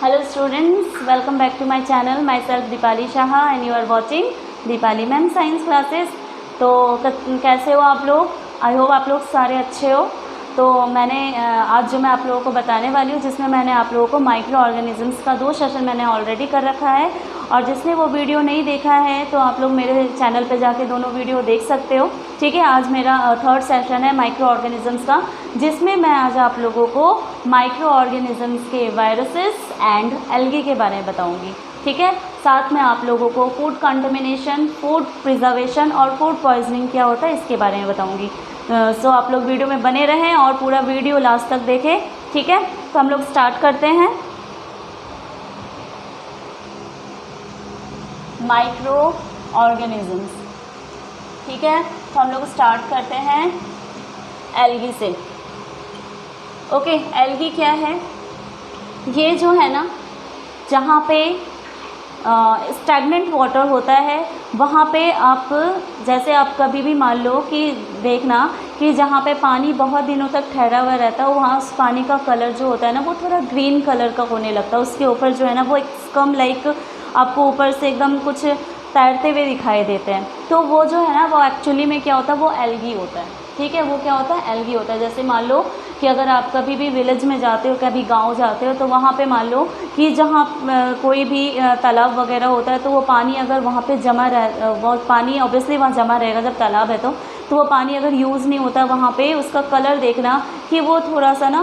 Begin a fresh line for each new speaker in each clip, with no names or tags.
Hello students, welcome back to my channel. Myself Deepali Shah and you are watching Deepali Ma'am Science Classes. तो कैसे हो आप लोग? I hope आप लोग सारे अच्छे हो। तो मैंने आज जो मैं आप लोगों को बताने वाली हूँ, जिसमें मैंने आप लोगों को माइक्रो ऑर्गेनिजम्स का 2 सेशन मैंने ऑलरेडी कर रखा है, और जिसने वो वीडियो नहीं देखा है तो आप लोग मेरे चैनल पे जाके दोनों वीडियो देख सकते हो। ठीक है, आज मेरा 3rd सेशन है माइक्रो ऑर्गेनिजम्स का, जिसमें मैं आज आप लोगों को माइक्रो ऑर्गेनिजम्स के वायरसेस एंड एल्गी के बारे में बताऊँगी। ठीक है, साथ में आप लोगों को फूड कंटेमिनेशन, फूड प्रिजर्वेशन और फूड पॉइजनिंग क्या होता है इसके बारे में बताऊँगी। सो आप लोग वीडियो में बने रहें और पूरा वीडियो लास्ट तक देखें। ठीक है, तो हम लोग स्टार्ट करते हैं। माइक्रो ऑर्गेनिजम्स, ठीक है, तो हम लोग स्टार्ट करते हैं एल्गी से। ओके, एल्गी क्या है? ये जो है ना, जहाँ पे स्टैग्नेंट वाटर होता है, वहाँ पे आप जैसे आप कभी भी मान लो कि देखना कि जहाँ पे पानी बहुत दिनों तक ठहरा हुआ रहता है, वहाँ उस पानी का कलर जो होता है ना, वो थोड़ा ग्रीन कलर का होने लगता है। उसके ऊपर जो है ना, वो एक स्कम लाइक आपको ऊपर से एकदम कुछ तैरते हुए दिखाई देते हैं। तो वो जो है ना, वो एक्चुअली में क्या होता है, वो एल्गी होता है। ठीक है, वो क्या होता है, एल्गी होता है। जैसे मान लो कि अगर आप कभी भी विलेज में जाते हो, कभी गांव जाते हो, तो वहाँ पे मान लो कि जहाँ कोई भी तालाब वगैरह होता है, तो वो पानी अगर वहाँ पे जमा रह, वो पानी ऑब्वियसली वहाँ जमा रहेगा जब तालाब है, तो वो पानी अगर यूज़ नहीं होता वहाँ पे, उसका कलर देखना कि वो थोड़ा सा ना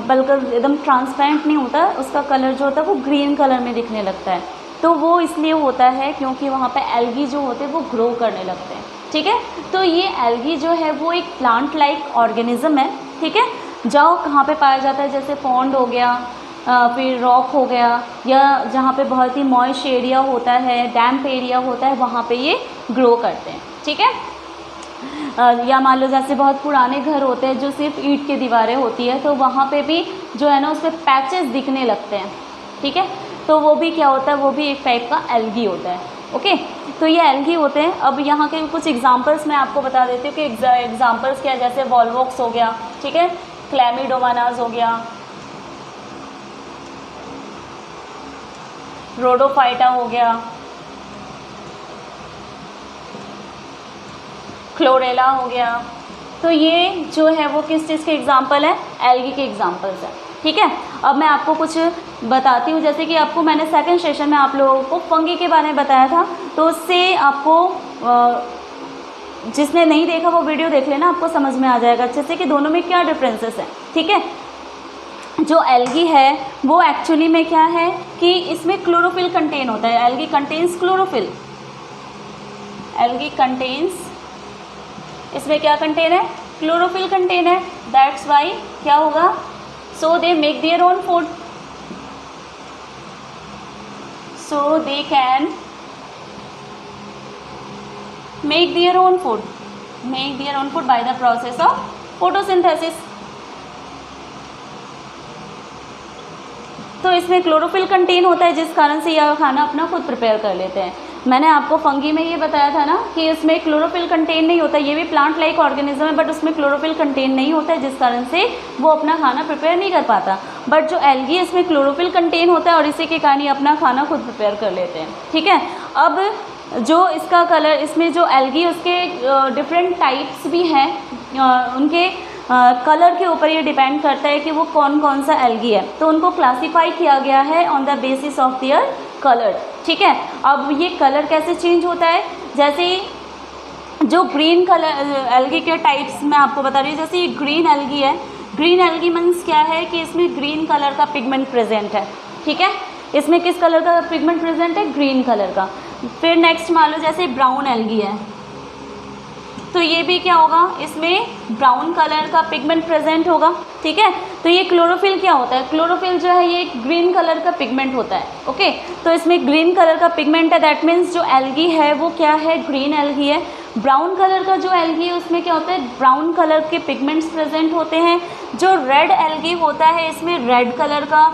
बल्कि एकदम ट्रांसपेरेंट नहीं होता, उसका कलर जो होता है वो ग्रीन कलर में दिखने लगता है। तो वो इसलिए होता है क्योंकि वहाँ पे एल्गी जो होते हैं वो ग्रो करने लगते हैं। ठीक है, तो ये एल्गी जो है वो एक प्लांट लाइक ऑर्गेनिज्म है। ठीक है, जो कहाँ पे पाया जाता है, जैसे पॉन्ड हो गया, फिर रॉक हो गया, या जहाँ पे बहुत ही मॉइस्ट एरिया होता है, डैम्प एरिया होता है, वहाँ पे ये ग्रो करते हैं। ठीक है, या मान लो जैसे बहुत पुराने घर होते हैं जो सिर्फ ईंट की दीवारें होती है, तो वहाँ पे भी जो है ना, उस पर पैचेस दिखने लगते हैं। ठीक है, तो वो भी क्या होता है, वो भी एक टाइप का एल्गी होता है। ओके, तो ये एल्गी होते हैं। अब यहाँ के कुछ एग्जांपल्स मैं आपको बता देती हूँ कि एग्जांपल्स क्या है। जैसे वॉल्वॉक्स हो गया, ठीक है, क्लैमिडोमोनास हो गया, रोडोफाइटा हो गया, क्लोरेला हो गया। तो ये जो है वो किस चीज़ के एग्जांपल है, एल्गी के एग्जांपल्स हैं। ठीक है, अब मैं आपको कुछ बताती हूँ। जैसे कि आपको मैंने 2nd सेशन में आप लोगों को फंगी के बारे में बताया था, तो उससे आपको जिसने नहीं देखा वो वीडियो देख लेना, आपको समझ में आ जाएगा अच्छे से कि दोनों में क्या डिफरेंसेस हैं। ठीक है, जो एल्गी है वो एक्चुअली में क्या है कि इसमें क्लोरोफिल कंटेन होता है। Algae contains chlorophyll, algae contains, इसमें क्या कंटेन है, क्लोरोफिल कंटेन है। दैट्स वाई क्या होगा, so they make their own food, so they can make their own food by the process of photosynthesis। तो इसमें क्लोरोफिल कंटेन होता है, जिस कारण से यह खाना अपना खुद प्रिपेयर कर लेते हैं। मैंने आपको फंगी में ये बताया था ना कि इसमें क्लोरोफिल कंटेन नहीं होता। ये भी प्लांट लाइक ऑर्गेनिज्म है, बट उसमें क्लोरोफिल कंटेन नहीं होता है, जिस कारण से वो अपना खाना प्रिपेयर नहीं कर पाता। बट जो एल्गी, इसमें क्लोरोफिल कंटेन होता है और इसी के कारण ये अपना खाना खुद प्रिपेयर कर लेते हैं। ठीक है, अब जो इसका कलर, इसमें जो एल्गी, उसके डिफरेंट टाइप्स भी हैं, उनके कलर के ऊपर ये डिपेंड करता है कि वो कौन कौन सा एल्गी है। तो उनको क्लासीफाई किया गया है on the basis of their colour. ठीक है, अब ये कलर कैसे चेंज होता है, जैसे जो ग्रीन कलर एल्गी के टाइप्स मैं आपको बता रही हूँ। जैसे ये ग्रीन एल्गी है, ग्रीन एल्गी मीन्स क्या है कि इसमें ग्रीन कलर का पिगमेंट प्रेजेंट है। ठीक है, इसमें किस कलर का पिगमेंट प्रेजेंट है, ग्रीन कलर का। फिर नेक्स्ट मान लो जैसे ब्राउन एल्गी है, तो ये भी क्या होगा, इसमें ब्राउन कलर का पिगमेंट प्रेजेंट होगा। ठीक है, तो ये क्लोरोफिल क्या होता है, क्लोरोफिल जो है ये ग्रीन कलर का पिगमेंट होता है। ओके, तो इसमें ग्रीन कलर का पिगमेंट है, दैट मीन्स जो एल्गी है वो क्या है, ग्रीन एल्गी है। ब्राउन कलर का जो एल्गी है उसमें क्या होता है, ब्राउन कलर के पिगमेंट्स प्रेजेंट होते हैं। जो रेड एल्गी होता है, इसमें रेड कलर का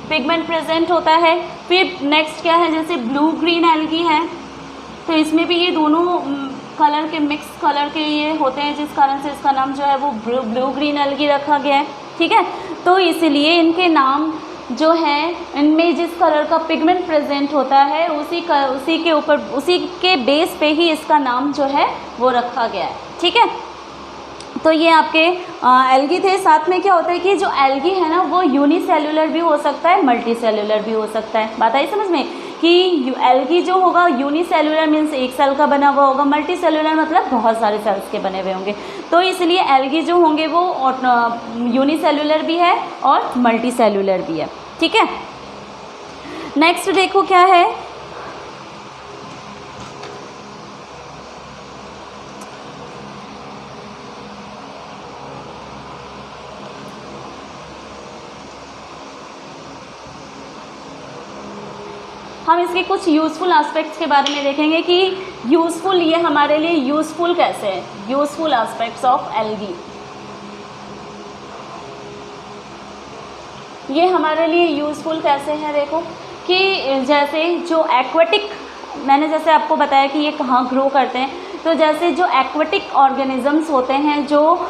पिगमेंट प्रेजेंट होता है। फिर नेक्स्ट क्या है, जैसे ब्लू ग्रीन एल्गी है, तो इसमें भी ये दोनों कलर के मिक्स कलर के ये होते हैं, जिस कारण से इसका नाम जो है वो ब्लू ग्रीन एल्गी रखा गया है। ठीक है, तो इसलिए इनके नाम जो है, इनमें जिस कलर का पिगमेंट प्रेजेंट होता है उसी के बेस पे ही इसका नाम जो है वो रखा गया है। ठीक है, तो ये आपके एल्गी थे। साथ में क्या होता है कि जो एल्गी है ना वो यूनिसेल्युलर भी हो सकता है, मल्टी सेल्युलर भी हो सकता है। बात आई समझ में कि एल्गी जो होगा यूनिसेल्युलर मीन्स एक सेल का बना हुआ होगा, मल्टी सेल्युलर मतलब बहुत सारे सेल्स के बने हुए होंगे। तो इसलिए एल्गी जो होंगे वो यूनिसेल्युलर भी है और मल्टी सेल्युलर भी है। ठीक है, नेक्स्ट देखो क्या है, हम इसके कुछ यूज़फुल एस्पेक्ट्स के बारे में देखेंगे कि यूज़फुल, ये हमारे लिए यूज़फुल कैसे है, यूज़फुल एस्पेक्ट्स ऑफ एल्गी। ये हमारे लिए यूज़फुल कैसे हैं, देखो कि जैसे जो एक्वेटिक, मैंने जैसे आपको बताया कि ये कहाँ ग्रो करते हैं, तो जैसे जो एक्वेटिक ऑर्गेनिजम्स होते हैं, जो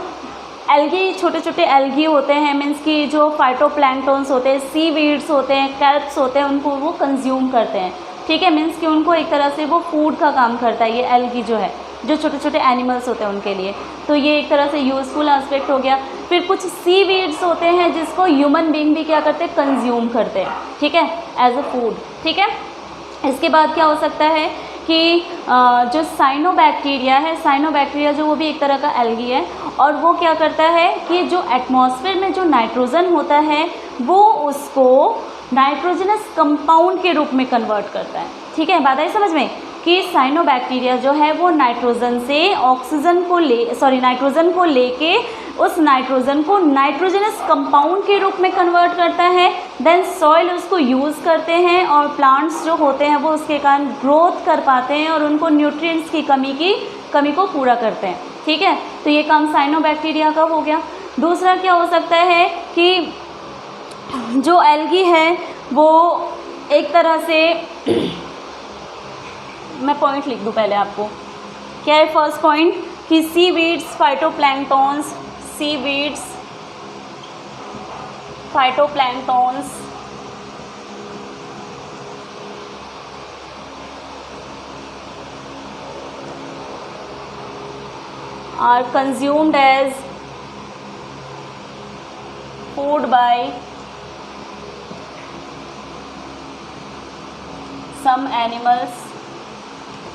एल्गी, छोटे छोटे एल्गी होते हैं, मीन्स कि जो फाइटोप्लैंक्टन्स होते हैं, सीवीड्स होते हैं, कैल्प्स होते हैं, उनको वो कंज्यूम करते हैं। ठीक है, मीन्स कि उनको एक तरह से वो फूड का काम करता है ये एल्गी जो है, जो छोटे छोटे एनिमल्स होते हैं उनके लिए। तो ये एक तरह से यूज़फुल एस्पेक्ट हो गया। फिर कुछ सीवीड्स होते हैं जिसको ह्यूमन बीइंग भी क्या करते हैं, कंज्यूम करते हैं। ठीक है, एज अ फूड। ठीक है, इसके बाद क्या हो सकता है कि जो साइनोबैक्टीरिया है, साइनोबैक्टीरिया जो वो भी एक तरह का एल्गी है, और वो क्या करता है कि जो एटमॉस्फेयर में जो नाइट्रोजन होता है वो उसको नाइट्रोजनस कंपाउंड के रूप में कन्वर्ट करता है। ठीक है, बात आई समझ में कि साइनोबैक्टीरिया जो है वो नाइट्रोजन से ऑक्सीजन को नाइट्रोजन को लेके उस नाइट्रोजन को नाइट्रोजनस कंपाउंड के रूप में कन्वर्ट करता है। देन सॉइल उसको यूज़ करते हैं और प्लांट्स जो होते हैं वो उसके कारण ग्रोथ कर पाते हैं और उनको न्यूट्रिएंट्स की कमी को पूरा करते हैं। ठीक है, तो ये काम साइनोबैक्टीरिया का हो गया। दूसरा क्या हो सकता है कि जो एल्गी है वो एक तरह से मैं पॉइंट लिख दूं पहले आपको, क्या है फर्स्ट पॉइंट कि seaweeds, phytoplanktons, seaweeds, phytoplanktons are consumed as food by some animals।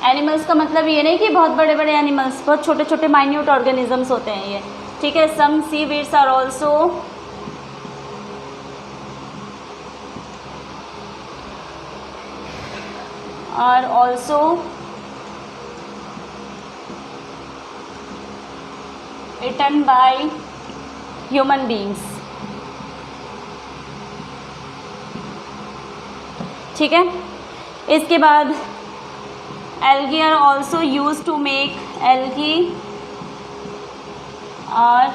Animals का मतलब ये नहीं कि बहुत बड़े बड़े एनिमल्स, बहुत छोटे छोटे माइन्यूट ऑर्गेनिजम्स होते हैं ये। ठीक है, some seaweeds are also eaten by human beings। ठीक है, इसके बाद algae are also used to make algae are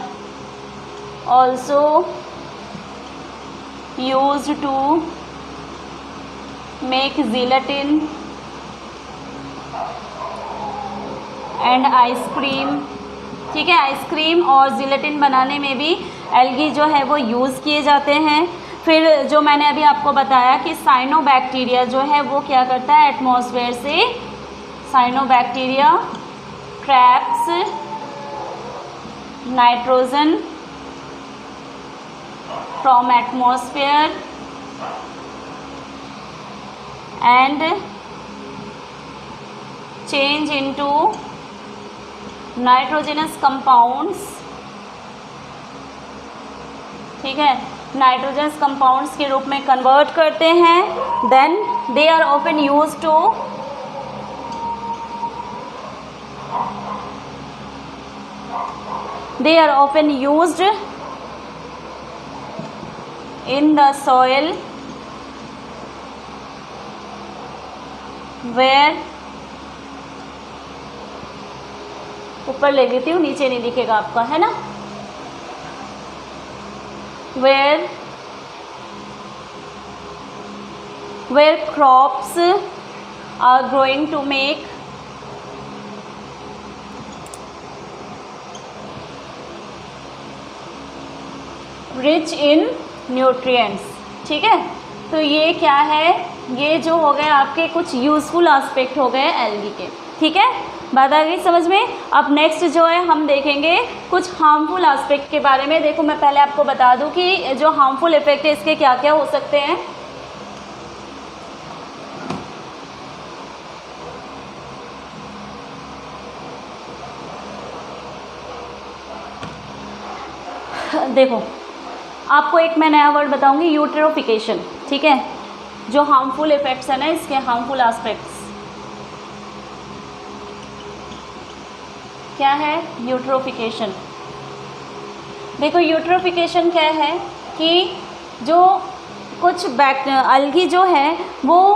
also used to make gelatin and ice cream। ठीक है, आइसक्रीम और जिलेटिन बनाने में भी एल्गी जो है वो यूज़ किए जाते हैं। फिर जो मैंने अभी आपको बताया कि साइनोबैक्टीरिया जो है वो क्या करता है, एटमॉस्फेयर से cyanobacteria traps nitrogen from atmosphere and change into nitrogenous compounds. ठीक है, नाइट्रोजनस कंपाउंड्स के रूप में कन्वर्ट करते हैं। Then they are often used to in the soil where, ऊपर ले लेती हूँ नीचे नहीं दिखेगा आपका, है ना, where crops are growing to make rich in nutrients, ठीक है। तो ये क्या है, ये जो हो गए आपके कुछ यूज़फुल एस्पेक्ट हो गए एल्गी के, ठीक है। बात आ गई समझ में। अब नेक्स्ट जो है हम देखेंगे कुछ हार्मफुल एस्पेक्ट के बारे में। देखो मैं पहले आपको बता दूं कि जो हार्मफुल इफेक्ट है इसके क्या क्या हो सकते हैं। देखो आपको एक मैं नया वर्ड बताऊंगी, यूट्रोफिकेशन, ठीक है। जो हार्मफुल इफेक्ट्स है ना इसके, हार्मफुल एस्पेक्ट्स क्या है, यूट्रोफिकेशन। देखो यूट्रोफिकेशन क्या है कि जो कुछ एल्गी जो है वो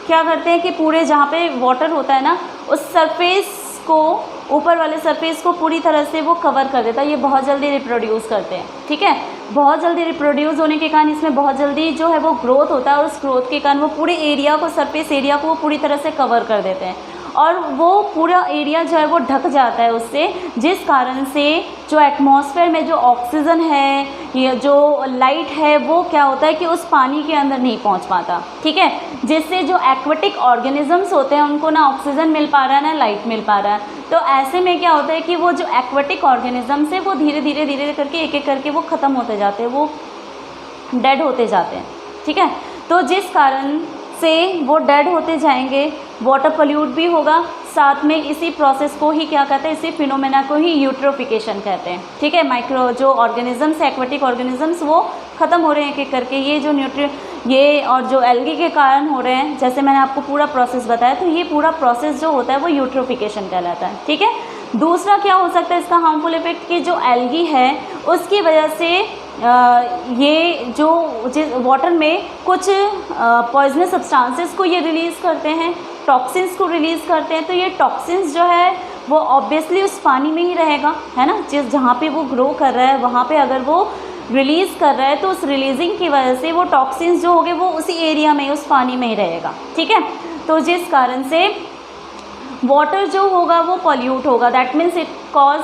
क्या करते हैं कि पूरे जहाँ पे वाटर होता है ना उस सरफेस को, ऊपर वाले सरफेस को पूरी तरह से वो कवर कर देता है। ये बहुत जल्दी रिप्रोड्यूस करते हैं, ठीक है। बहुत जल्दी रिप्रोड्यूस होने के कारण इसमें बहुत जल्दी जो है वो ग्रोथ होता है और उस ग्रोथ के कारण वो पूरे एरिया को, सरफेस एरिया को वो पूरी तरह से कवर कर देते हैं और वो पूरा एरिया जो है वो ढक जाता है उससे, जिस कारण से जो एटमॉस्फेयर में जो ऑक्सीजन है या जो लाइट है वो क्या होता है कि उस पानी के अंदर नहीं पहुंच पाता, ठीक है। जिससे जो एक्वेटिक ऑर्गेनिजम्स होते हैं उनको ना ऑक्सीजन मिल पा रहा है ना लाइट मिल पा रहा है। तो ऐसे में क्या होता है कि वो जो एक्वेटिक ऑर्गेनिजम्स है वो धीरे धीरे करके एक एक करके वो ख़त्म होते जाते हैं, वो डेड होते जाते हैं, ठीक है। तो जिस कारण से वो डेड होते जाएंगे, वाटर पोल्यूट भी होगा, साथ में इसी प्रोसेस को ही क्या कहते हैं, इसी फिनोमेना को ही यूट्रोफिकेशन कहते हैं, ठीक है। माइक्रो जो ऑर्गेनिजम्स, एक्वेटिक ऑर्गेनिजम्स वो ख़त्म हो रहे हैं एक एक करके, ये जो ये और जो एल्गी के कारण हो रहे हैं, जैसे मैंने आपको पूरा प्रोसेस बताया, तो ये पूरा प्रोसेस जो होता है वो यूट्रोफिकेशन कहलाता है, ठीक है। दूसरा क्या हो सकता है इसका हार्मफुल इफेक्ट कि जो एल्गी है उसकी वजह से ये जो वाटर में कुछ पॉइजनस सब्सटेंसेस को ये रिलीज़ करते हैं, टॉक्सिन्स को रिलीज़ करते हैं। तो ये टॉक्सिन्स जो है वो ऑब्वियसली उस पानी में ही रहेगा, है ना। जिस जहाँ पे वो ग्रो कर रहा है वहाँ पे अगर वो रिलीज़ कर रहा है तो उस रिलीजिंग की वजह से वो टॉक्सिन्स जो होंगे वो उसी एरिया में, उस पानी में ही रहेगा, ठीक है। तो जिस कारण से वाटर जो होगा वो पॉल्यूट होगा, that means it cause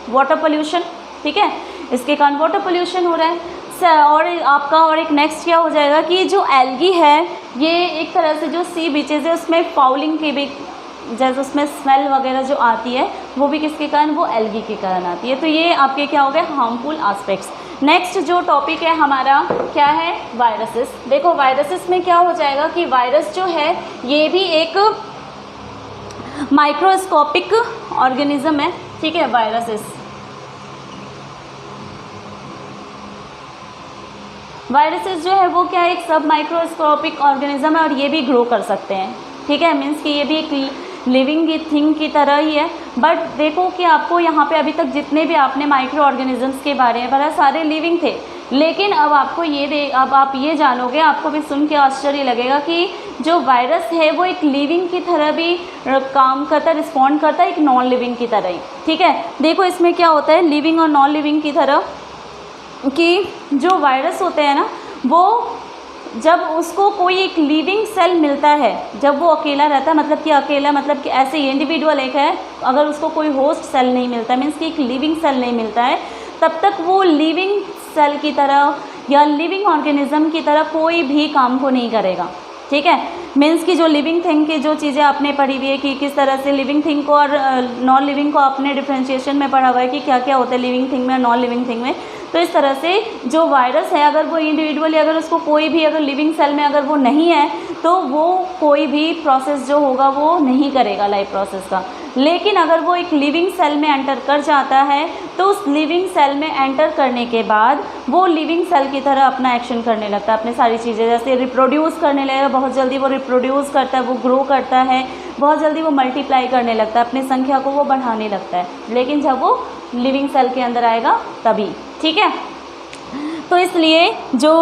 water pollution, ठीक है। इसके कारण वाटर पोल्यूशन हो रहा है। और आपका और एक नेक्स्ट क्या हो जाएगा कि जो एल्गी है ये एक तरह से जो सी बीचेज है उसमें फाउलिंग की भी, जैसे उसमें स्मेल वगैरह जो आती है वो भी किसके कारण, वो एल्गी के कारण आती है। तो ये आपके क्या हो गए हार्मफुल एस्पेक्ट्स। नेक्स्ट जो टॉपिक है हमारा क्या है, वायरसेस। देखो वायरसेस में क्या हो जाएगा कि वायरस जो है ये भी एक माइक्रोस्कोपिक ऑर्गेनिज्म है, ठीक है। वायरसेस जो है वो क्या है, एक सब माइक्रोस्कोपिक ऑर्गेनिज्म है और ये भी ग्रो कर सकते हैं, ठीक है। मीन्स कि ये भी एक लिविंग थिंग की तरह ही है। बट देखो कि आपको यहाँ पे अभी तक जितने भी आपने माइक्रो ऑर्गेनिजम्स के बारे में पढ़ा सारे लिविंग थे, लेकिन अब आपको अब आप ये जानोगे, आपको भी सुन के आश्चर्य लगेगा कि जो वायरस है वो एक लिविंग की तरह भी काम करता है, रिस्पॉन्ड करता है, एक नॉन लिविंग की तरह ही, ठीक है। देखो इसमें क्या होता है लिविंग और नॉन लिविंग की तरह कि जो वायरस होते हैं ना वो जब उसको कोई एक लिविंग सेल मिलता है, जब वो अकेला रहता है, मतलब कि अकेला मतलब कि ऐसे इंडिविजुअल एक है, अगर उसको कोई होस्ट सेल नहीं मिलता, मीन्स कि एक लिविंग सेल नहीं मिलता है, तब तक वो लिविंग सेल की तरह या लिविंग ऑर्गेनिज्म की तरह कोई भी काम को नहीं करेगा, ठीक है। मीन्स कि जो लिविंग थिंग की जो चीज़ें आपने पढ़ी हुई है कि किस तरह से लिविंग थिंग को और नॉन लिविंग को आपने डिफ्रेंशिएशन में पढ़ा हुआ है कि क्या क्या होता है लिविंग थिंग में और नॉन लिविंग थिंग में। तो इस तरह से जो वायरस है अगर वो इंडिविजुअली, अगर उसको कोई भी अगर लिविंग सेल में अगर वो नहीं है तो वो कोई भी प्रोसेस जो होगा वो नहीं करेगा लाइफ प्रोसेस का। लेकिन अगर वो एक लिविंग सेल में एंटर कर जाता है तो उस लिविंग सेल में एंटर करने के बाद वो लिविंग सेल की तरह अपना एक्शन करने लगता है, अपने सारी चीज़ें, जैसे रिप्रोड्यूस करने लगेगा, बहुत जल्दी वो रिप्रोड्यूस करता है, वो ग्रो करता है, बहुत जल्दी वो मल्टीप्लाई करने लगता है, अपनी संख्या को वो बढ़ाने लगता है, लेकिन जब वो लिविंग सेल के अंदर आएगा तभी, ठीक है। तो इसलिए जो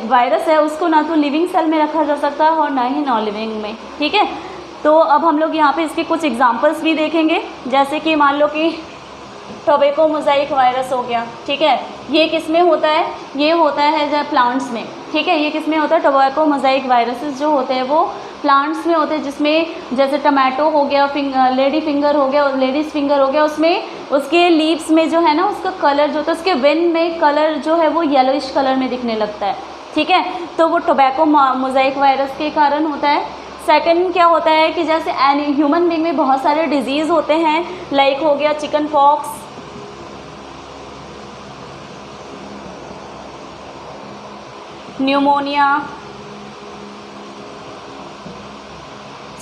वायरस है उसको ना तो लिविंग सेल में रखा जा सकता है और ना ही नॉन लिविंग में, ठीक है। तो अब हम लोग यहाँ पे इसके कुछ एग्जांपल्स भी देखेंगे, जैसे कि मान लो कि टोबैको मोज़ाइक वायरस हो गया, ठीक है। ये किस में होता है? ये होता है जब प्लांट्स में, ठीक है। ये किस में होता है? टोबैको मोज़ाइक वायरसेस जो होते हैं वो प्लांट्स में होते हैं, जिसमें जैसे टमाटो हो गया, लेडी फिंगर हो गया, लेडीज़ फिंगर हो गया, उसमें उसके लीव्स में जो है ना उसका कलर जो होता है, उसके वेन में कलर जो है वो येलोइश कलर में दिखने लगता है, ठीक है। तो वो टोबैको मोज़ाइक वायरस के कारण होता है। सेकंड क्या होता है कि जैसे ह्यूमन बीइंग में बहुत सारे डिजीज़ होते हैं, लाइक हो गया चिकन पॉक्स, न्यूमोनिया,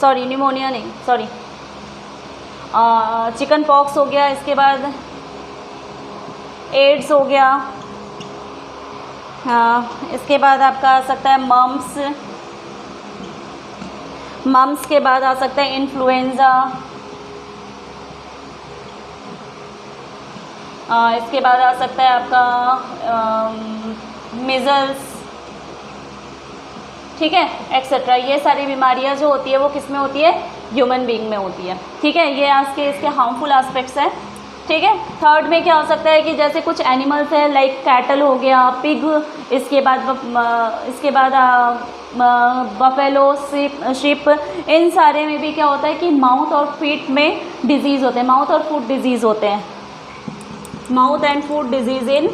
न्यूमोनिया नहीं, चिकन पॉक्स हो गया, इसके बाद एड्स हो गया, हाँ, इसके बाद आपका आ सकता है मम्स के बाद आ सकता है इन्फ्लुएंज़ा, इसके बाद आ सकता है आपका मीज़ल्स, ठीक है, एक्सेट्रा। ये सारी बीमारियां जो होती है वो किस में होती है? ह्यूमन बीइंग में होती है, ठीक है। ये आज के इसके हार्मफुल एस्पेक्ट्स हैं, ठीक है। थर्ड में क्या हो सकता है कि जैसे कुछ एनिमल्स हैं लाइक कैटल हो गया, पिग, इसके बाद बफेलो, शिप, इन सारे में भी क्या होता है कि माउथ और फीट में डिजीज़ होते हैं, माउथ और फूट डिजीज़ होते हैं, mouth and foot disease in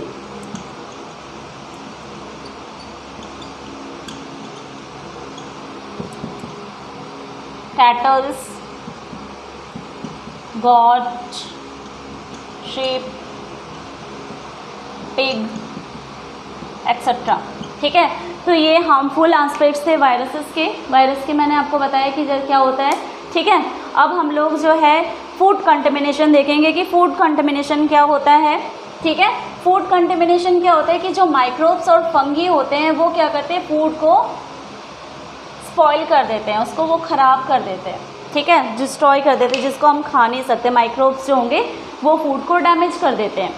kettles, got, sheep, pig, etcetera, ठीक है। तो ये हार्मफुल एस्पेक्ट्स थे वायरस के मैंने आपको बताया कि क्या होता है, ठीक है। अब हम लोग जो है फूड कंटेमिनेशन देखेंगे कि फूड कंटेमिनेशन क्या होता है, ठीक है। फूड कंटेमिनेशन क्या होता है कि जो माइक्रोब्स और फंगी होते हैं वो क्या करते हैं, फूड को स्पॉइल कर देते हैं, उसको वो ख़राब कर देते हैं, ठीक है, डिस्ट्रॉय कर देते हैं, जिसको हम खा नहीं सकते। माइक्रोब्स जो होंगे वो फूड को डैमेज कर देते हैं,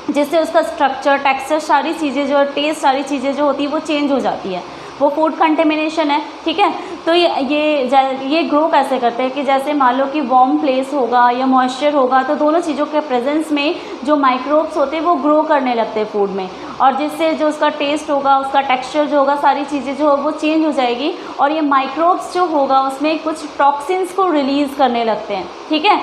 जिससे उसका स्ट्रक्चर, टेक्सचर, सारी चीज़ें जो टेस्ट, सारी चीज़ें जो होती है वो चेंज हो जाती है, वो फूड कंटेमिनेशन है, ठीक है। तो ये ग्रो कैसे करते हैं कि जैसे मान लो कि वार्म प्लेस होगा या मॉइस्चर होगा, तो दोनों चीज़ों के प्रेजेंस में जो माइक्रोब्स होते हैं वो ग्रो करने लगते हैं फूड में, और जिससे जो उसका टेस्ट होगा, उसका टेक्सचर जो होगा, सारी चीज़ें जो हो वो चेंज हो जाएगी, और ये माइक्रोब्स जो होगा उसमें कुछ टॉक्सिन्स को रिलीज़ करने लगते हैं, ठीक है।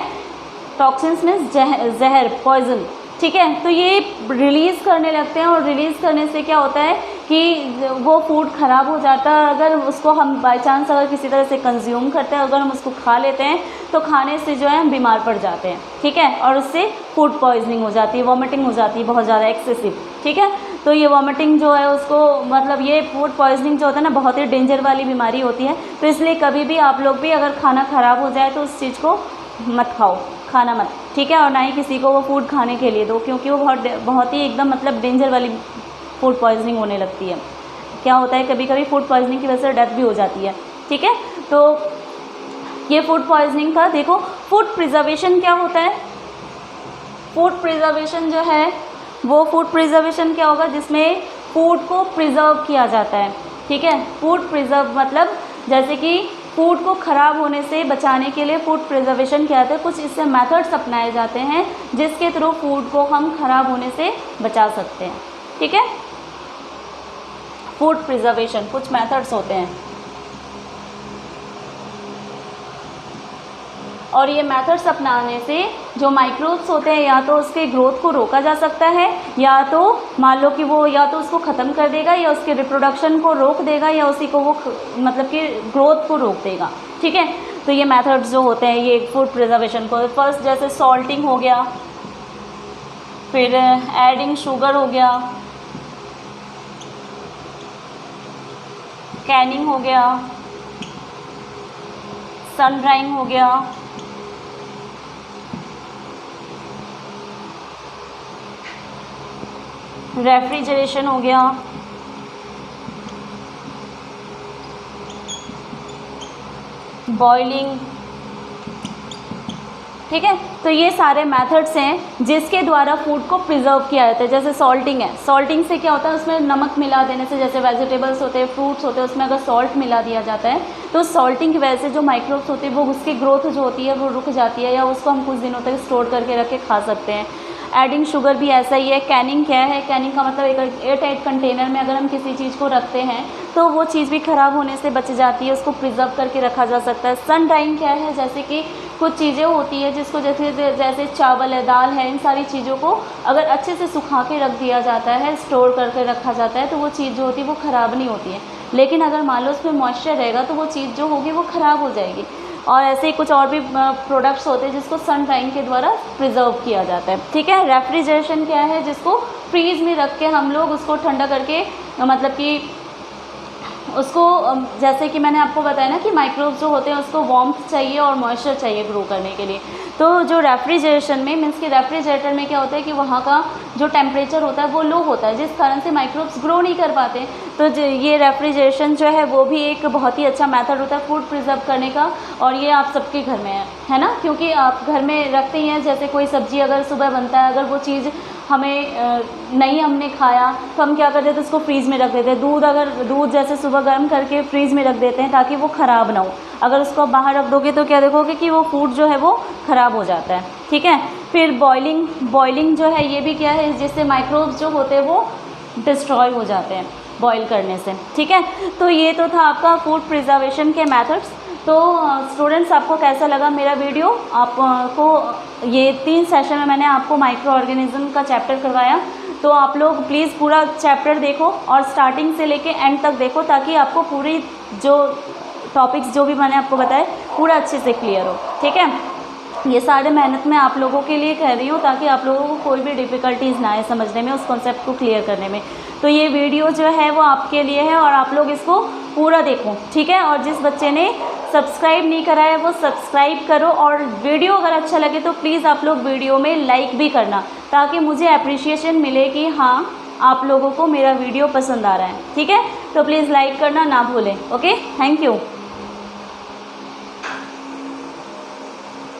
टॉक्सिन्स मीन्स जहर, पॉइजन, ठीक है। तो ये रिलीज़ करने लगते हैं, और रिलीज़ करने से क्या होता है कि वो फूड ख़राब हो जाता है। अगर उसको हम बाय चांस अगर किसी तरह से कंज्यूम करते हैं, अगर हम उसको खा लेते हैं तो खाने से जो है हम बीमार पड़ जाते हैं, ठीक है, और उससे फूड पॉइजनिंग हो जाती है, वॉमिटिंग हो जाती है बहुत ज़्यादा एक्सेसिव, ठीक है। तो ये वॉमिटिंग जो है उसको मतलब ये फूड पॉइजनिंग जो होता है ना, बहुत ही डेंजर वाली बीमारी होती है। तो इसलिए कभी भी आप लोग भी अगर खाना ख़राब हो जाए तो उस चीज़ को मत खाओ, खाना मत, ठीक है, और ना ही किसी को वो फूड खाने के लिए दो, क्योंकि वो बहुत ही एकदम मतलब डेंजर वाली फूड पॉइजनिंग होने लगती है। क्या होता है कभी कभी फूड पॉइजनिंग की वजह से डेथ भी हो जाती है, ठीक है। तो ये फूड पॉइजनिंग का देखो। फूड प्रिजर्वेशन क्या होता है? फूड प्रिजर्वेशन जो है वो फूड प्रिजर्वेशन क्या होगा, जिसमें फूड को प्रिजर्व किया जाता है, ठीक है। फूड प्रिजर्व मतलब जैसे कि फूड को ख़राब होने से बचाने के लिए फूड प्रिजर्वेशन क्या होता है, कुछ इससे मेथड्स अपनाए जाते हैं जिसके थ्रू फूड को हम ख़राब होने से बचा सकते हैं, ठीक है। फूड प्रिजर्वेशन कुछ मेथड्स होते हैं, और ये मेथड्स अपनाने से जो माइक्रोब्स होते हैं या तो उसके ग्रोथ को रोका जा सकता है, या तो मान लो कि वो या तो उसको ख़त्म कर देगा, या उसके रिप्रोडक्शन को रोक देगा, या उसी को वो मतलब कि ग्रोथ को रोक देगा, ठीक है। तो ये मेथड्स जो होते हैं ये फूड प्रिजर्वेशन को, फर्स्ट जैसे सॉल्टिंग हो गया, फिर एडिंग शुगर हो गया, कैनिंग हो गया, सन ड्राइंग हो गया, रेफ्रिजरेशन हो गया, बॉइलिंग, ठीक है। तो ये सारे मेथड्स हैं जिसके द्वारा फूड को प्रिजर्व किया जाता है। जैसे सॉल्टिंग है, सॉल्टिंग से क्या होता है, उसमें नमक मिला देने से, जैसे वेजिटेबल्स होते हैं, फ्रूट्स होते हैं, उसमें अगर सॉल्ट मिला दिया जाता है तो सॉल्टिंग की वजह से जो माइक्रोब्स होते हैं वो उसकी ग्रोथ जो होती है वो रुक जाती है, या उसको हम कुछ दिनों तक स्टोर करके रख के खा सकते हैं। एडिंग शुगर भी ऐसा ही है। कैनिंग क्या है, कैनिंग का मतलब एक एयर टाइट कंटेनर में अगर हम किसी चीज़ को रखते हैं तो वो चीज़ भी ख़राब होने से बच जाती है, उसको प्रिजर्व करके रखा जा सकता है। सन ड्राइंग क्या है, जैसे कि कुछ चीज़ें होती है जिसको जैसे चावल है, दाल है, इन सारी चीज़ों को अगर अच्छे से सुखा के रख दिया जाता है, स्टोर करके रखा जाता है तो वो चीज़ जो होती है वो ख़राब नहीं होती है। लेकिन अगर मान लो उसमें मॉइस्चर रहेगा तो वो चीज़ जो होगी वो ख़राब हो जाएगी। और ऐसे ही कुछ और भी प्रोडक्ट्स होते हैं जिसको सन ड्राइंग के द्वारा प्रिजर्व किया जाता है, ठीक है। रेफ्रिजरेशन क्या है, जिसको फ्रीज में रख के हम लोग उसको ठंडा करके, मतलब कि उसको, जैसे कि मैंने आपको बताया ना कि माइक्रोब्स जो होते हैं उसको वार्मथ चाहिए और मॉइस्चर चाहिए ग्रो करने के लिए। तो जो रेफ्रिजरेशन में मीन्स कि रेफ्रिजरेटर में क्या होता है कि वहाँ का जो टेम्परेचर होता है वो लो होता है, जिस कारण से माइक्रोब्स ग्रो नहीं कर पाते। तो ये रेफ्रिजरेशन जो है वो भी एक बहुत ही अच्छा मेथड होता है फूड प्रिजर्व करने का, और ये आप सबके घर में है ना, क्योंकि आप घर में रखते ही हैं। जैसे कोई सब्ज़ी अगर सुबह बनता है, अगर वो चीज़ हमें नहीं हमने खाया तो हम क्या करते थे, उसको फ्रीज़ में रख देते हैं। दूध जैसे सुबह गर्म करके फ्रीज़ में रख देते हैं ताकि वो ख़राब ना हो। अगर उसको बाहर रख दोगे तो क्या देखोगे कि वो फूड जो है वो ख़राब हो जाता है, ठीक है। फिर बॉइलिंग जो है ये भी क्या है, जिससे माइक्रोब्स जो होते हैं वो डिस्ट्रॉय हो जाते हैं बॉईल करने से, ठीक है। तो ये तो था आपका फूड प्रिजर्वेशन के मेथड्स। तो स्टूडेंट्स, आपको कैसा लगा मेरा वीडियो? आपको ये 3 सेशन में मैंने आपको माइक्रो ऑर्गेनिज्म का चैप्टर करवाया, तो आप लोग प्लीज़ पूरा चैप्टर देखो और स्टार्टिंग से लेके एंड तक देखो, ताकि आपको पूरी जो टॉपिक्स जो भी मैंने आपको बताए पूरा अच्छे से क्लियर हो, ठीक है। ये सारे मेहनत मैं आप लोगों के लिए कह रही हूँ ताकि आप लोगों को कोई भी डिफ़िकल्टीज़ ना आए समझने में, उस कॉन्सेप्ट को क्लियर करने में। तो ये वीडियो जो है वो आपके लिए है और आप लोग इसको पूरा देखो, ठीक है। और जिस बच्चे ने सब्सक्राइब नहीं करा है वो सब्सक्राइब करो, और वीडियो अगर अच्छा लगे तो प्लीज़ आप लोग वीडियो में लाइक भी करना, ताकि मुझे अप्रिशिएशन मिले कि हाँ आप लोगों को मेरा वीडियो पसंद आ रहा है, ठीक है। तो प्लीज़ लाइक करना ना भूलें। Okay, thank you.